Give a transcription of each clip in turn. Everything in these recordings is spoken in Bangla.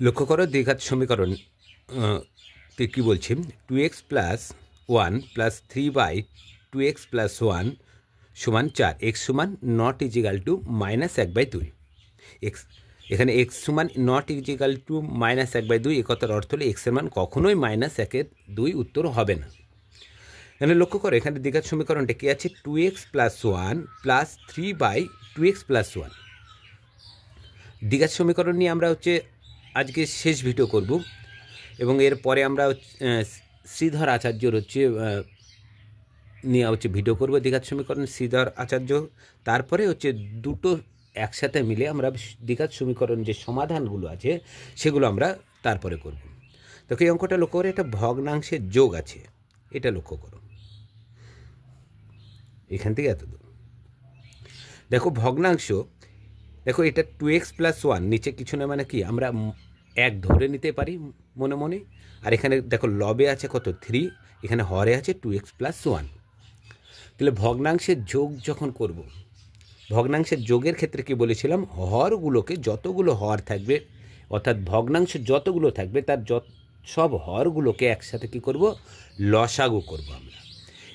লক্ষ্য করো দ্বিঘাত সমীকরণ তে কী বলছি, 2x plus 1 plus 3/2x plus 1 সমান 4, এক্স সমান নট ইজিক্যাল টু -1/2। এক্স এখানে এক্স সমান নট ইজিক্যাল টু -1/2, এ কথার অর্থ হলো এক্সের মান কখনোই -1/2 উত্তর হবে না। এখানে লক্ষ্য করো, এখানে দ্বিঘাত সমীকরণটা কী আছে, 2x plus 1 plus 3/2x plus 1। দ্বিঘাত সমীকরণ নিয়ে আমরা আজকে শেষ ভিডিও করব, এবং এরপরে আমরা শ্রীধর আচার্যর নিয়ে ভিডিও করব দ্বিঘাত সমীকরণ, শ্রীধর আচার্য। তারপরে দুটো একসাথে মিলে আমরা দ্বিঘাত সমীকরণ যে সমাধানগুলো আছে সেগুলো আমরা তারপরে করব। দেখো এই অঙ্কটা লক্ষ্য করে, একটা ভগ্নাংশের যোগ আছে, এটা লক্ষ্য করো, এখান থেকে এত দূর। দেখো ভগ্নাংশ, দেখো এটা 2x প্লাস 1, নিচে কিছু না মানে কি আমরা 1 ধরে নিতে পারি মনে মনে। আর এখানে দেখো লবে আছে কত 3, এখানে হরে আছে 2x প্লাস 1। তাহলে ভগ্নাংশের যোগ যখন করব, ভগ্নাংশের যোগের ক্ষেত্রে কি বলেছিলাম, হরগুলোকে যতগুলো হর থাকবে, অর্থাৎ ভগ্নাংশ যতগুলো থাকবে তার সব হরগুলোকে একসাথে কি করব, লসাগু করব আমরা।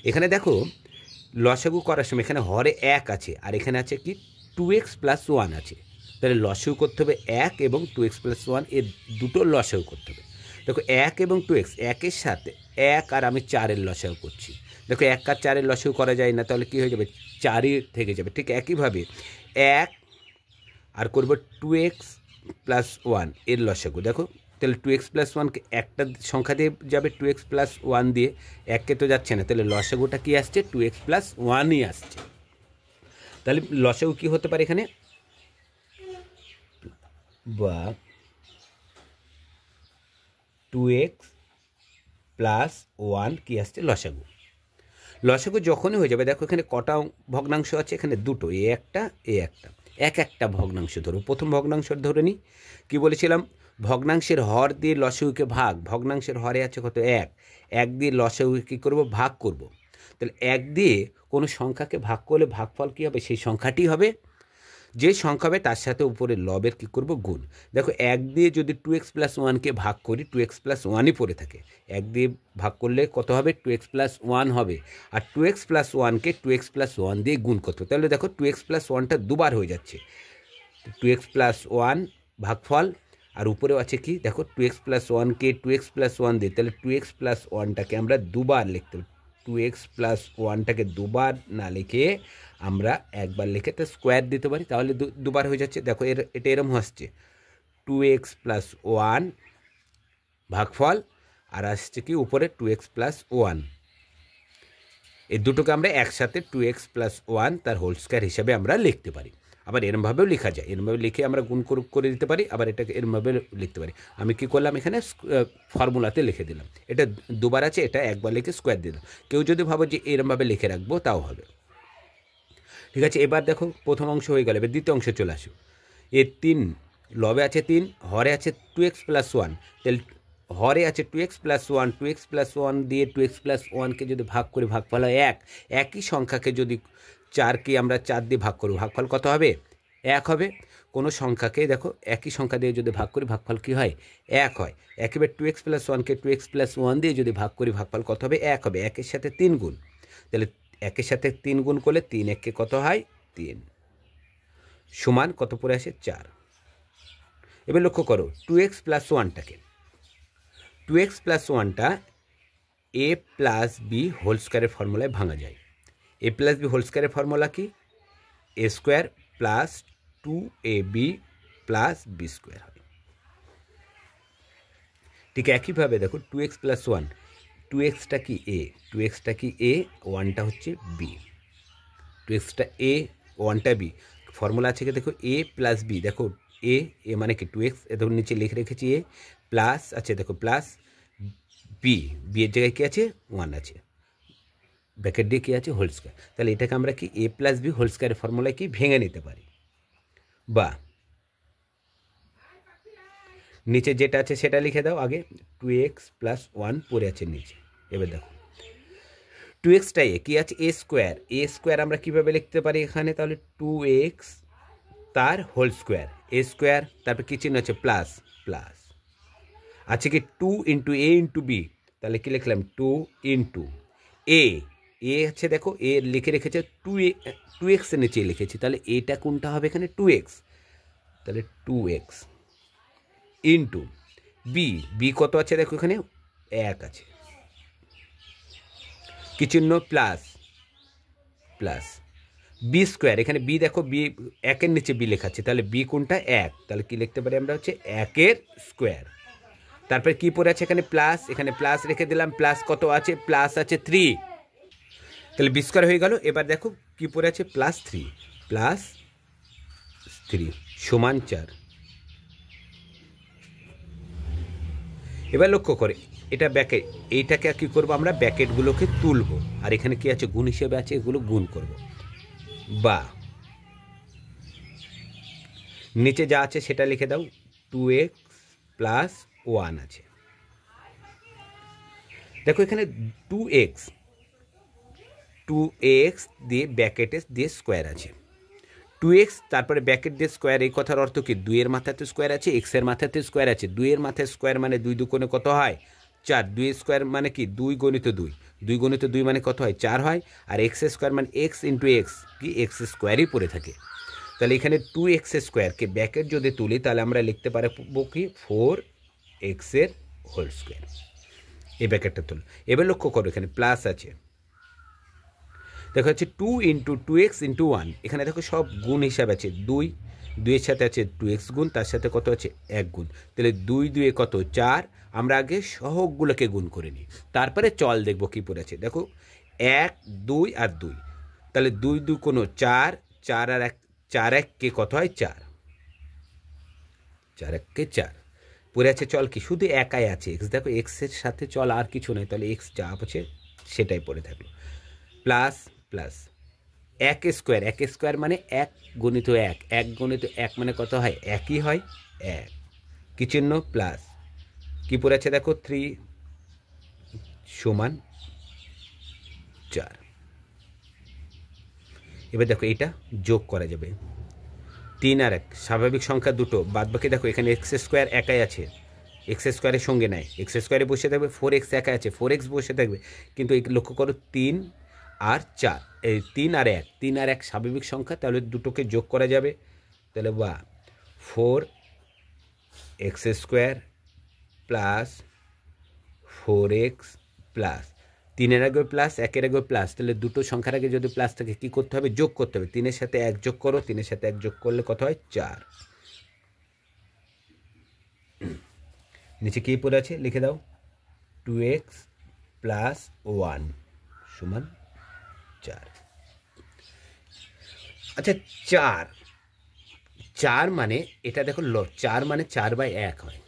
এখানে দেখো লসাগু করার সময় এখানে হরে 1 আছে, আর এখানে আছে কি 2x প্লাস 1 আছে। তাহলে লসাগু করতে হবে 1 এবং 2x প্লাস 1, এর দুটো লসাগু করতে হবে। দেখো 1 এবং 2x, 1-এর সাথে 1 আর আমি 4-এর লসাগু করছি। দেখো 1 আর 4-এর লসাগু করা যায় না, তাহলে কী হয়ে যাবে, 4ই থেকে যাবে। ঠিক একইভাবে 1 আর করব 2x প্লাস 1 এর লসাগু। দেখো তাহলে 2x প্লাস 1কে একটা সংখ্যা দিয়ে যাবে, 2x প্লাস 1 দিয়ে, 1কে তো যাচ্ছে না, তাহলে লসাগুটা কী আসছে, 2x প্লাস 1ই আসছে। তাহলে লসাগু কী হতে পারে এখানে, বা 2x প্লাস 1 কী আসছে, লসাগু। লসাগু যখনই হয়ে যাবে, দেখো এখানে কটা ভগ্নাংশ আছে, এখানে দুটো, এ একটা এ একটা, একটা ভগ্নাংশ ধরো। প্রথম ভগ্নাংশ ধরে নিই, কী বলেছিলাম, ভগ্নাংশের হর দিয়ে লসাগুকে ভাগ, ভগ্নাংশের হরে আছে কত 1, 1 দিয়ে লসাগুকে কী করবো, ভাগ করব। তাহলে 1 দিয়ে কোনো সংখ্যাকে ভাগ করলে ভাগফল কী হবে, সেই সংখ্যাটি হবে, যে সংখ্যা হবে তার সাথে উপরে লবের কী করব, গুণ। দেখো 1 দিয়ে যদি 2x প্লাস 1কে ভাগ করি, 2x প্লাস 1ই পড়ে থাকে, 1 দিয়ে ভাগ করলে কত হবে, 2x প্লাস 1 হবে। আর 2x প্লাস 1কে 2x প্লাস 1 দিয়ে গুণ করতে হবে। তাহলে দেখো 2x প্লাস 1টা দুবার হয়ে যাচ্ছে, 2x প্লাস 1 ভাগফল, আর উপরেও আছে কি, দেখো 2x প্লাস 1কে 2x প্লাস 1 দিয়ে, তাহলে 2x প্লাস 1টাকে আমরা দুবার লিখতে হবে। 2x প্লাস 1টাকে দুবার না লিখে আমরা একবার লিখে তো স্কোয়ার দিতে পারি, তাহলে দুবার হয়ে যাচ্ছে। দেখো এটা এরম আসছে 2x প্লাস 1 ভাগফল, আর আসছে কি উপরে 2x প্লাস 1। এই দুটোকে আমরা একসাথে 2x প্লাস 1 তার হোল স্কোয়ার হিসাবে আমরা লিখতে পারি। আবার এরমভাবেও লেখা যায়, এরমভাবে লিখে আমরা গুণ করে দিতে পারি, আবার এটাকে এরমভাবে লিখতে পারি। আমি কি করলাম, এখানে ফর্মুলাতে লিখে দিলাম, এটা দুবার আছে, এটা একবার লিখে স্কোয়ার দিলাম। কেউ যদি ভাবো যে এরমভাবে লিখে রাখবো তাও হবে। ঠিক আছে, এবার দেখো প্রথম অংশ হয়ে গেল, এবার দ্বিতীয় অংশে চলে আসো। এর 3, লবে আছে 3, হরে আছে 2x প্লাস 1, তাহলে হরে আছে 2x প্লাস 1, 2x প্লাস 1 দিয়ে 2x প্লাস 1কে যদি ভাগ করি, ভাগফল হয় 1। একই সংখ্যাকে যদি 4কে আমরা 4 দিয়ে ভাগ করি, ভাগফল কত হবে, 1 হবে। কোনো সংখ্যাকে দেখো একই সংখ্যা দিয়ে যদি ভাগ করি, ভাগফল কী হয়, 1 হয়। একেবারে 2x প্লাস 1কে 2x প্লাস 1 দিয়ে যদি ভাগ করি, ভাগফল কত হবে, 1 হবে। 1-এর সাথে 3 গুণ, তাহলে 1-এর সাথে 3 গুণ করলে 3 1-কে কত হয়, 3 সমান কত পড়ে আসে, 4। এবার লক্ষ্য করো 2x প্লাস 1টাকে, 2x প্লাস 1টা a প্লাস বি হোল স্কোয়ারের ফর্মুলায় ভাঙা যায়। a প্লাস বি হোল স্কোয়ারের ফর্মুলা কি, a square plus 2ab plus B square হয়। ঠিক একইভাবে দেখো 2x প্লাস 1, 2xটা কি a, 2xটা কি a, 1টা হচ্ছে b, 2xটা a, 1টা b। ফর্মুলা আছে কি, দেখো a প্লাস b, দেখো এ মানে কি 2x, এত নিচে লিখে রেখেছি, এ প্লাস আছে, দেখো প্লাস বি, বি এর জায়গায় কী আছে, 1 আছে, ব্র্যাকেট দিয়ে কী আছে, হোল স্কোয়ার। তাহলে এটাকে আমরা কি a প্লাস বি হোল স্কোয়ারের ফর্মুলায় কি ভেঙে নিতে পারি, বা নিচে যেটা আছে সেটা লিখে দাও আগে, 2x প্লাস 1 পড়ে আছে নিচে। এবার দেখো 2xটা এ কী আছে, a স্কোয়ার, a স্কোয়ার আমরা কীভাবে লিখতে পারি এখানে, তাহলে 2x তার হোল স্কোয়ার, a স্কোয়ার, তারপর কী চিহ্ন আছে, প্লাস প্লাস, আছে কি 2 ইন্টু এ ইন্টু বি, তাহলে কি লিখলাম 2 ইন্টু এ, এ আছে দেখো এ লিখে রেখেছে 2x এর নিচে লিখেছি, তাহলে এটা কোনটা হবে এখানে 2x, তাহলে 2x ইন্টু বি, বি কত আছে দেখো এখানে 1 আছে, কি চিহ্ন প্লাস, প্লাস বি স্কোয়ার, এখানে বি দেখো বি 1 এর নিচে বি লেখা আছে, তাহলে বি কোনটা 1, তাহলে কি লিখতে পারি আমরা হচ্ছে 1 এর স্কোয়ার। তারপরে কি পড়ে আছে এখানে প্লাস, এখানে প্লাস রেখে দিলাম, প্লাস কত আছে প্লাস আছে 3, তাহলে বি স্কোয়ার হয়ে গেল। এবার দেখো কি পড়ে আছে প্লাস 3, প্লাস 3 সমান 4। এবার লক্ষ্য করে এটা ব্যাকেট, এইটাকে কি করব আমরা ব্যাকেটগুলোকে তুলবো, আর এখানে কি আছে গুণ হিসেবে আছে, এগুলো গুণ করব, বা নিচে যা আছে সেটা লিখে দাও 2x প্লাস 1 আছে। দেখো এখানে 2x দিয়ে ব্যাকেটে দিয়ে স্কোয়ার আছে, 2x তারপরে ব্যাকেট দিয়ে স্কোয়ার, এই কথার অর্থ কি 2 এর মাথাতে স্কোয়ার আছে, x এর মাথাতে স্কোয়ার আছে, 2 এর মাথায় স্কোয়ার মানে 2 দুকোণে কত হয় 4, 2 স্কোয়ার মানে কি 2 গণিত 2, 2 গণিত 2 মানে কত হয় 4 হয়, আর x স্কোয়ার মানে x ইন্টু এক্স কি এক্স স্কোয়ারই পড়ে থাকে। তাহলে এখানে 2x স্কোয়ারকে ব্যাকেট যদি তুলি তাহলে আমরা লিখতে পারবো কি 4x এর হোল স্কোয়ার, এই ব্যাকেটটা তুল। এবার লক্ষ্য করো এখানে প্লাস আছে, দেখো হচ্ছে 2 ইন্টু 2x ইন্টু 1, এখানে দেখো সব গুণ হিসাবে আছে, 2 2 এর সাথে আছে 2x গুণ, তার সাথে কত আছে 1 গুণ, তাহলে 2 2 কত 4, আমরা আগে সহগগুলোকে গুণ করে নিই, তারপরে চল দেখবো কী পড়েছে। দেখো 1 2 আর 2, তাহলে 2 2 কোনো 4, 4 আর 1 4 1 কে কত হয় 4, 4 1 কে 4, পড়ে আছে চল কি শুধু একাই আছে এক্স, দেখো এক্সের সাথে চল আর কিছু নেই, তাহলে এক্স যা আছে সেটাই পড়ে থাকলো, প্লাস প্লাস 1 স্কোয়ার, 1 স্কোয়ার মানে 1 গুণিত 1, 1 গুণিত 1 মানে কত হয় 1ই হয় 1, কি চিহ্ন প্লাস, কি পড়ে আছে দেখো 3 সমান 4। এবার দেখো এটা যোগ করা যাবে, 3 আর 1 স্বাভাবিক সংখ্যা দুটো, বাদ বাকি দেখো এখানে এক্স স্কোয়ার একাই আছে, এক্স স্কোয়ারের সঙ্গে নাই, এক্স স্কোয়ারে বসে থাকবে 4x একাই আছে 4x বসে থাকবে, কিন্তু এই লক্ষ্য করো 3 আর 4, এই 3 আর 1, 3 আর 1 স্বাভাবিক সংখ্যা, তাহলে দুটোকে যোগ করা যাবে, তাহলে বা 4x square plus 4x plus 3 এর আগে প্লাস 1 এর আগে প্লাস, তাহলে দুটো সংখ্যার আগে যদি প্লাস থাকে কী করতে হবে যোগ করতে হবে, 3 এর সাথে 1 যোগ করো, 3 এর সাথে 1 যোগ করলে কত হয় 4, নিচে কী পড়ে আছে লিখে দাও 2x প্লাস 1 সমান 4। আচ্ছা 4, 4 মানে এটা দেখো 4 মানে 4/1 হয়,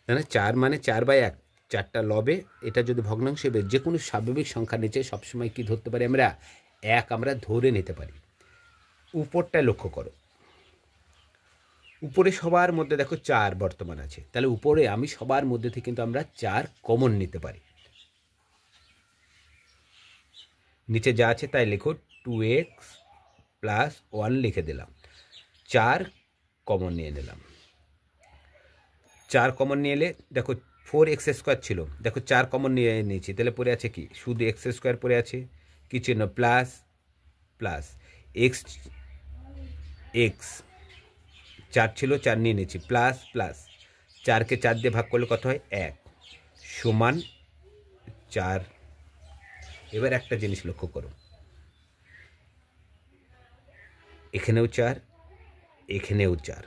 তাই না, 4 মানে 4/1, 4টা লবে, এটা যদি ভগ্নাংশ হবে যে কোনো স্বাভাবিক সংখ্যার নিচে সবসময় কি ধরতে পারি আমরা 1 আমরা ধরে নিতে পারি। উপরটায় লক্ষ্য করো, উপরে সবার মধ্যে দেখো 4 বর্তমান আছে, তাহলে উপরে আমি সবার মধ্যে থেকে কিন্তু আমরা 4 কমন নিতে পারি, নিচে যা আছে তাই লেখো 2x প্লাস 1 লিখে দিলাম, 4 কমন নিয়ে নিলাম, 4 কমন নিয়ে এলে দেখো 4x স্কোয়ার ছিল, দেখো 4 কমন নিয়ে নিয়েছি, তাহলে পড়ে আছে কি শুধু x স্কোয়ার পড়ে আছে, কি চিহ্ন প্লাস প্লাস এক্স, এক্স 4 ছিল 4 নিয়ে নিয়েছি, প্লাস প্লাস 4কে 4 দিয়ে ভাগ করলে কত হয় 1 সমান 4। এবার একটা জিনিস লক্ষ্য করো, এখানেও 4 এখানেও 4,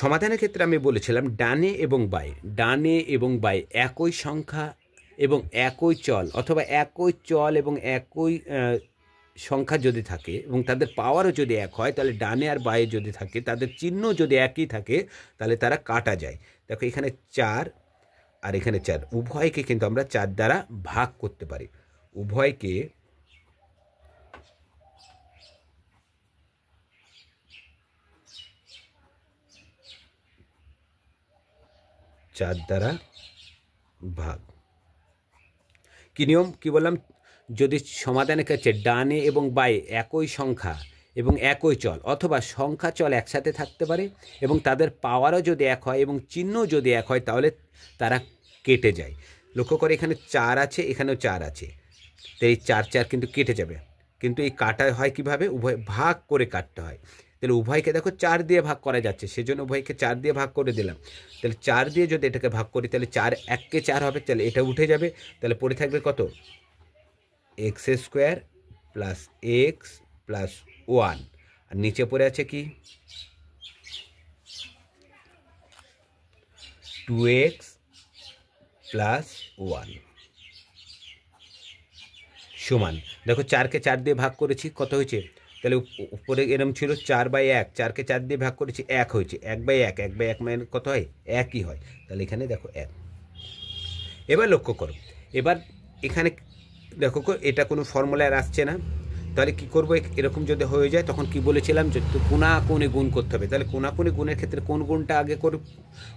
সমাধানের ক্ষেত্রে আমি বলেছিলাম ডানে এবং বাই একই সংখ্যা এবং একই চল, অথবা একই চল এবং একই সংখ্যা যদি থাকে এবং তাদের পাওয়ারও যদি এক হয়, তাহলে ডানে আর বায়ে যদি থাকে তাদের চিহ্ন যদি একই থাকে তাহলে তারা কাটা যায়। দেখো এখানে 4 আর এখানে 4, উভয়কে কিন্তু আমরা 4 দ্বারা ভাগ করতে পারি, উভয়কে 4 দ্বারা ভাগ। কি নিয়ম কি বললাম, যদি সমাধানের ক্ষেত্রে ডানে এবং বায়ে একই সংখ্যা এবং একই চল অথবা সংখ্যা চল একসাথে থাকতে পারে এবং তাদের পাওয়ারও যদি এক হয় এবং চিহ্ন যদি এক হয় তাহলে তারা কেটে যায়। লক্ষ্য করে এখানে 4 আছে, এখানেও 4 আছে, তো এই 4 4 কিন্তু কেটে যাবে। কিন্তু এই কাটা হয় কীভাবে? উভয় ভাগ করে কাটতে হয়। তাহলে উভয়কে দেখো 4 দিয়ে ভাগ করা যাচ্ছে, সেজন্য উভয়কে 4 দিয়ে ভাগ করে দিলাম। তাহলে 4 দিয়ে যদি এটাকে ভাগ করি তাহলে 4 1 4 হবে, তাহলে এটা উঠে যাবে। তাহলে পড়ে থাকবে কত? X square plus x plus 1, আর নিচে পড়ে আছে কি 2x প্লাস 1 সমান, দেখো 4কে 4 দিয়ে ভাগ করেছি, কত হয়েছে? তাহলে উপরে এরম ছিল 4/1, 4কে 4 দিয়ে ভাগ করেছি 1 হয়েছে, 1/1, 1/1 মানে কত হয়? 1ই হয়। তাহলে এখানে দেখো 1। এবার লক্ষ্য করো, এবার এখানে দেখো এটা কোনো ফর্মুলায় আসছে না, তাহলে কী করবো? এরকম যদি হয়ে যায় তখন কি বলেছিলাম যে কোণাকুণি গুণ করতে হবে। তাহলে কোণাকুণি গুণের ক্ষেত্রে কোন গুণটা আগে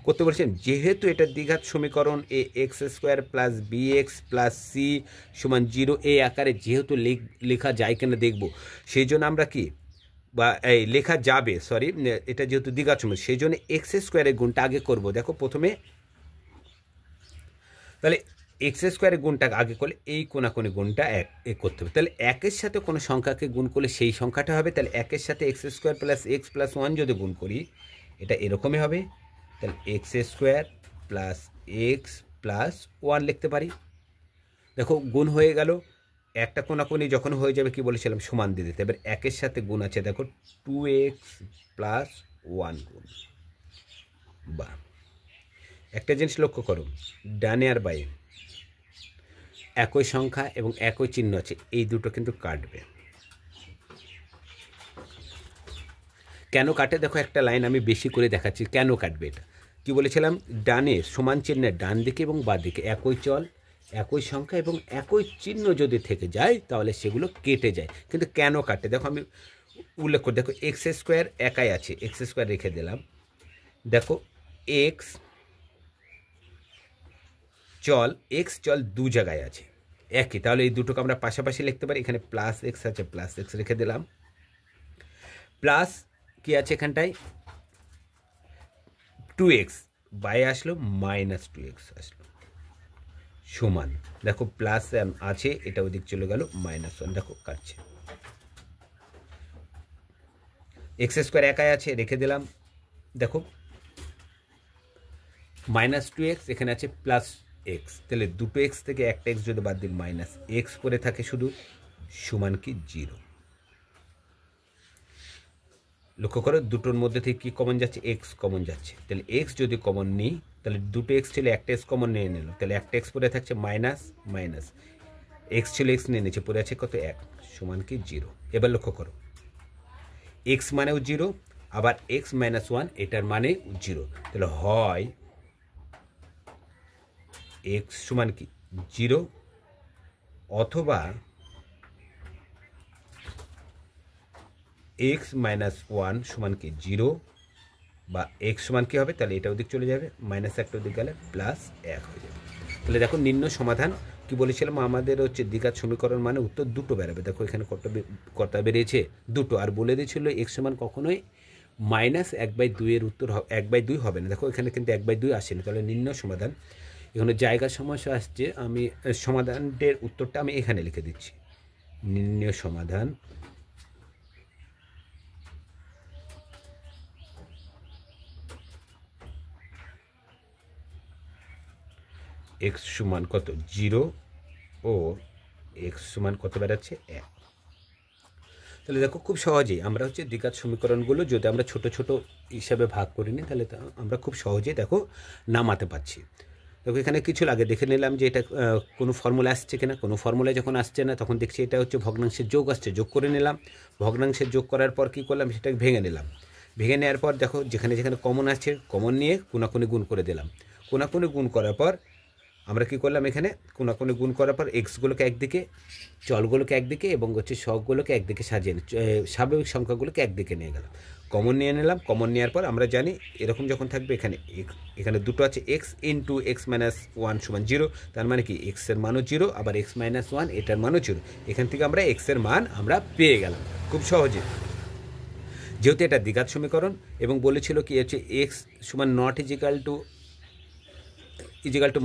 করতে বলেছিলাম? যেহেতু এটা দ্বিঘাত সমীকরণ A X square plus B X plus C সমান 0 এই আকারে যেহেতু লেখা যায় কিনা দেখব, সেই জন্য আমরা কি বা এই লেখা যাবে, সরি, এটা যেহেতু দ্বিঘাত সমীকরণ সেই জন্য এক্স স্কোয়ারের গুণটা আগে করব। দেখো প্রথমে তাহলে এক্স স্কোয়ারের গুণটা আগে করলে এই কোণাকুণি গুণটা এক করতে হবে। তাহলে 1-এর সাথে কোনো সংখ্যাকে গুণ করলে সেই সংখ্যাটা হবে। তাহলে 1-এর সাথে x square plus x plus 1 যদি গুণ করি এটা এরকমই হবে। তাহলে x square plus x plus 1 লিখতে পারি। দেখো গুণ হয়ে গেল। একটা কোণাকুণি যখন হয়ে যাবে কি বলেছিলাম? সমান দিয়ে দিতে। এবার 1-এর সাথে গুণ আছে, দেখো 2x প্লাস 1 গুণ। বা একটা জিনিস লক্ষ্য করো, ডানে আর বায়ে একই সংখ্যা এবং একই চিহ্ন আছে, এই দুটো কিন্তু কাটবে। কেন কাটে? দেখো একটা লাইন আমি বেশি করে দেখাচ্ছি কেন কাটবে। এটা কি বলেছিলাম? ডানে সমান চিহ্নের ডান দিকে এবং বাঁ দিকে একই চল, একই সংখ্যা এবং একই চিহ্ন যদি থেকে যায় তাহলে সেগুলো কেটে যায়। কিন্তু কেন কাটে দেখো আমি উল্লেখ করি। দেখো এক্স স্কোয়ার একাই আছে, এক্স স্কোয়ার রেখে দিলাম। দেখো এক্স চল দু জায়গায় আছে একই, তাহলে এই দুটোকে আমরা পাশাপাশি লিখতে পারি। এখানে প্লাস এক্স আছে, প্লাস এক্স রেখে দিলাম। প্লাস কি আছে এখানটায়? 2x বাই আসলো, মাইনাস 2x আসলো সমান। দেখো প্লাস আছে, এটা ওদিক চলে গেল -1, দেখো কাটছে। এক্স স্কোয়ার একাই আছে, রেখে দিলাম। দেখো -2x এখানে আছে প্লাস এক্স, তাহলে দুটো এক্স থেকে একটা এক্স যদি বাদ দিই মাইনাস এক্স করে থাকে শুধু, সমান কি 0। লক্ষ্য করো দুটোর মধ্যে থেকে কি কমন যাচ্ছে? এক্স কমন যাচ্ছে। তাহলে এক্স যদি কমন নিই তাহলে দুটো এক্স ছিল, একটা এক্স কমন নিয়ে নিল, তাহলে একটা এক্স পরে থাকছে মাইনাস মাইনাস, এক্স ছিল এক্স নিয়ে নিচ্ছে, পরে আছে কত? 1, সমান কি 0। এবার লক্ষ্য করো এক্স মানেও 0, আবার এক্স -1 এটার মানে 0। তাহলে হয় এক্স সমান কি 0 অথবা এক্স -1 সমান কি 0, বা এক্স সমান কী হবে? তাহলে এটা ওদিক চলে যাবে, মাইনাস একটা ওদিক গেলে প্লাস 1 হয়ে যাবে। তাহলে দেখো নির্ণয় সমাধান কি বলেছিলাম আমাদের হচ্ছে দ্বিঘাত সমীকরণ মানে উত্তর দুটো বেরোবে। দেখো এখানে কটা বেরিয়েছে? দুটো। আর বলে দিয়েছিল এক্স সমান কখনোই -1/2 এর উত্তর 1/2 হবে না। দেখো এখানে কিন্তু 1/2 আসেনি। তাহলে নির্ণয় সমাধান, এখানে জায়গার সমস্যা আসছে, আমি সমাধানের উত্তরটা আমি এখানে লিখে দিচ্ছি। নির্ণয় সমাধান এক্স সমান কত? 0 ও এক্স সমান কত বেড়াচ্ছে? 1। তাহলে দেখো খুব সহজেই আমরা হচ্ছে দ্বিঘাত সমীকরণগুলো যদি আমরা ছোট ছোট হিসাবে ভাগ করে নিই তাহলে আমরা খুব সহজেই দেখো নামাতে পারছি। দেখো এখানে কিছু আগে দেখে নিলাম যে এটা কোনো ফর্মুলা আসছে কিনা। কোনো ফর্মুলা যখন আসছে না তখন দেখছি এটা হচ্ছে ভগ্নাংশের যোগ আসছে, যোগ করে নিলাম। ভগ্নাংশের যোগ করার পর কী করলাম? সেটাকে ভেঙে নিলাম। ভেঙে নেওয়ার পর দেখো যেখানে যেখানে কমন আছে কমন নিয়ে কোনাকুনি গুণ করে দিলাম। কোনাকুনি গুণ করার পর আমরা কী করলাম? এখানে কোনাকুনি গুণ করার পর এক্সগুলোকে একদিকে, চলগুলোকে একদিকে এবং হচ্ছে শখগুলোকে একদিকে সাজিয়ে স্বাভাবিক সংখ্যাগুলোকে একদিকে নিয়ে গেলাম। কমন নিয়ে নিলাম। কমন নেওয়ার পর আমরা জানি এরকম যখন থাকবে এখানে দুটো আছে এক্স ইন্টু এক্স -1 সমান 0, তার মানে কি এক্সের মানও 0, আবার এক্স -1 এটার মানও 0। এখান থেকে আমরা এক্সের মান আমরা পেয়ে গেলাম খুব সহজে। যেহেতু এটা দ্বিঘাত সমীকরণ এবং বলেছিল কি হচ্ছে এক্স সমান নট ইজিক্যাল টু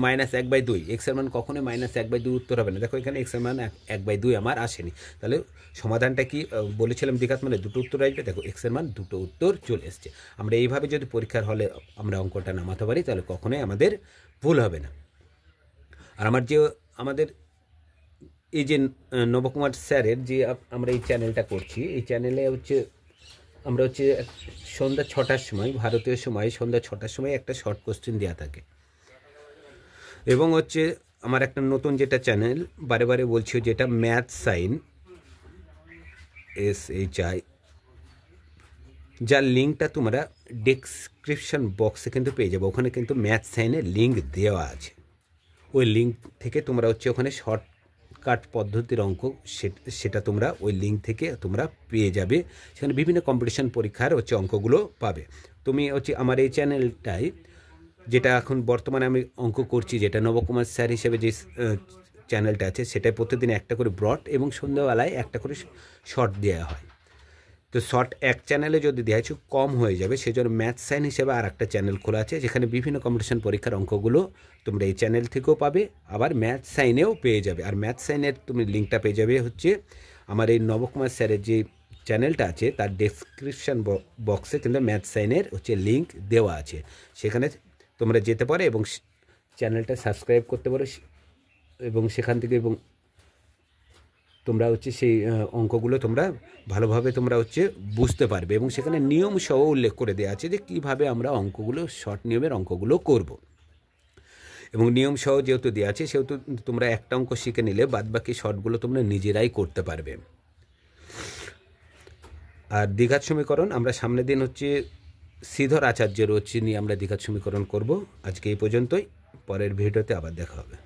-1/2, এক্সের মান কখনোই -1/2 উত্তর হবে না। দেখো এখানে এক্সের মান 1/2 আমার আসেনি, তাহলে সমাধানটা কি বলেছিলাম দ্বিঘাত মানে দুটো উত্তর আসবে। দেখো এক্সের মান দুটো উত্তর চলে এসছে। আমরা এইভাবে যদি পরীক্ষার হলে আমরা অঙ্কটা নামাতে পারি তাহলে কখনোই আমাদের ভুল হবে না। আর আমাদের এই যে নবকুমার স্যারের যে আমরা এই চ্যানেলটা করছি, এই চ্যানেলে হচ্ছে আমরা হচ্ছে সন্ধ্যা 6টার সময়, ভারতীয় সময় সন্ধ্যা 6টার সময় একটা শর্ট কোশ্চেন দেওয়া থাকে। এবং হচ্ছে আমার একটা নতুন যেটা চ্যানেল বারে বারে বলছি, যেটা ম্যাথ সাইন SHI, যার লিঙ্কটা তোমরা ডেসক্রিপশন বক্সে কিন্তু পেয়ে যাবে। ওখানে কিন্তু ম্যাথ সাইনের লিঙ্ক দেওয়া আছে। ওই লিঙ্ক থেকে তোমরা হচ্ছে ওখানে শর্টকাট পদ্ধতির অঙ্ক সেটা তোমরা ওই লিঙ্ক থেকে তোমরা পেয়ে যাবে। সেখানে বিভিন্ন কম্পিটিশন পরীক্ষার হচ্ছে অঙ্কগুলো পাবে। তুমি হচ্ছে আমার এই চ্যানেলটাই, যেটা এখন বর্তমানে আমি অঙ্ক করছি, যেটা নবকুমার স্যার হিসেবে যে চ্যানেলটা আছে, সেটাই প্রতিদিন একটা করে ব্রড এবং সন্ধ্যাবেলায় একটা করে শর্ট দেওয়া হয়। তো শর্ট এক চ্যানেলে যদি দেওয়া একটু কম হয়ে যাবে, সেই জন্য ম্যাথ সাইন হিসেবে আর একটা চ্যানেল খোলা আছে, যেখানে বিভিন্ন কম্পিটিশন পরীক্ষার অঙ্কগুলো তোমরা এই চ্যানেল থেকেও পাবে, আবার ম্যাথ সাইনেও পেয়ে যাবে। আর ম্যাথ সাইনের তুমি লিঙ্কটা পেয়ে যাবে হচ্ছে আমার এই নবকুমার স্যারের যে চ্যানেলটা আছে তার ডেসক্রিপশান বক্সে কিন্তু ম্যাথ সাইনের হচ্ছে লিঙ্ক দেওয়া আছে। সেখানে তোমরা যেতে পারো এবং চ্যানেলটা সাবস্ক্রাইব করতে পারো, এবং সেখান থেকে এবং তোমরা হচ্ছে সেই অঙ্কগুলো তোমরা ভালোভাবে তোমরা হচ্ছে বুঝতে পারবে। এবং সেখানে নিয়ম সহ উল্লেখ করে দেওয়া আছে যে কীভাবে আমরা অঙ্কগুলো শর্ট নিয়মের অঙ্কগুলো করব। এবং নিয়ম সহ যেহেতু দেওয়া আছে, সেহেতু তোমরা একটা অঙ্ক শিখে নিলে বাদবাকি শর্টগুলো তোমরা নিজেরাই করতে পারবে। আর দ্বিঘাত সমীকরণ আমরা সামনের দিন হচ্ছে শ্রীধর আচার্যের হচ্ছে নিয়ে আমরা দ্বিঘাত সমীকরণ করব। আজকে এই পর্যন্তই, পরের ভিডিওতে আবার দেখা হবে।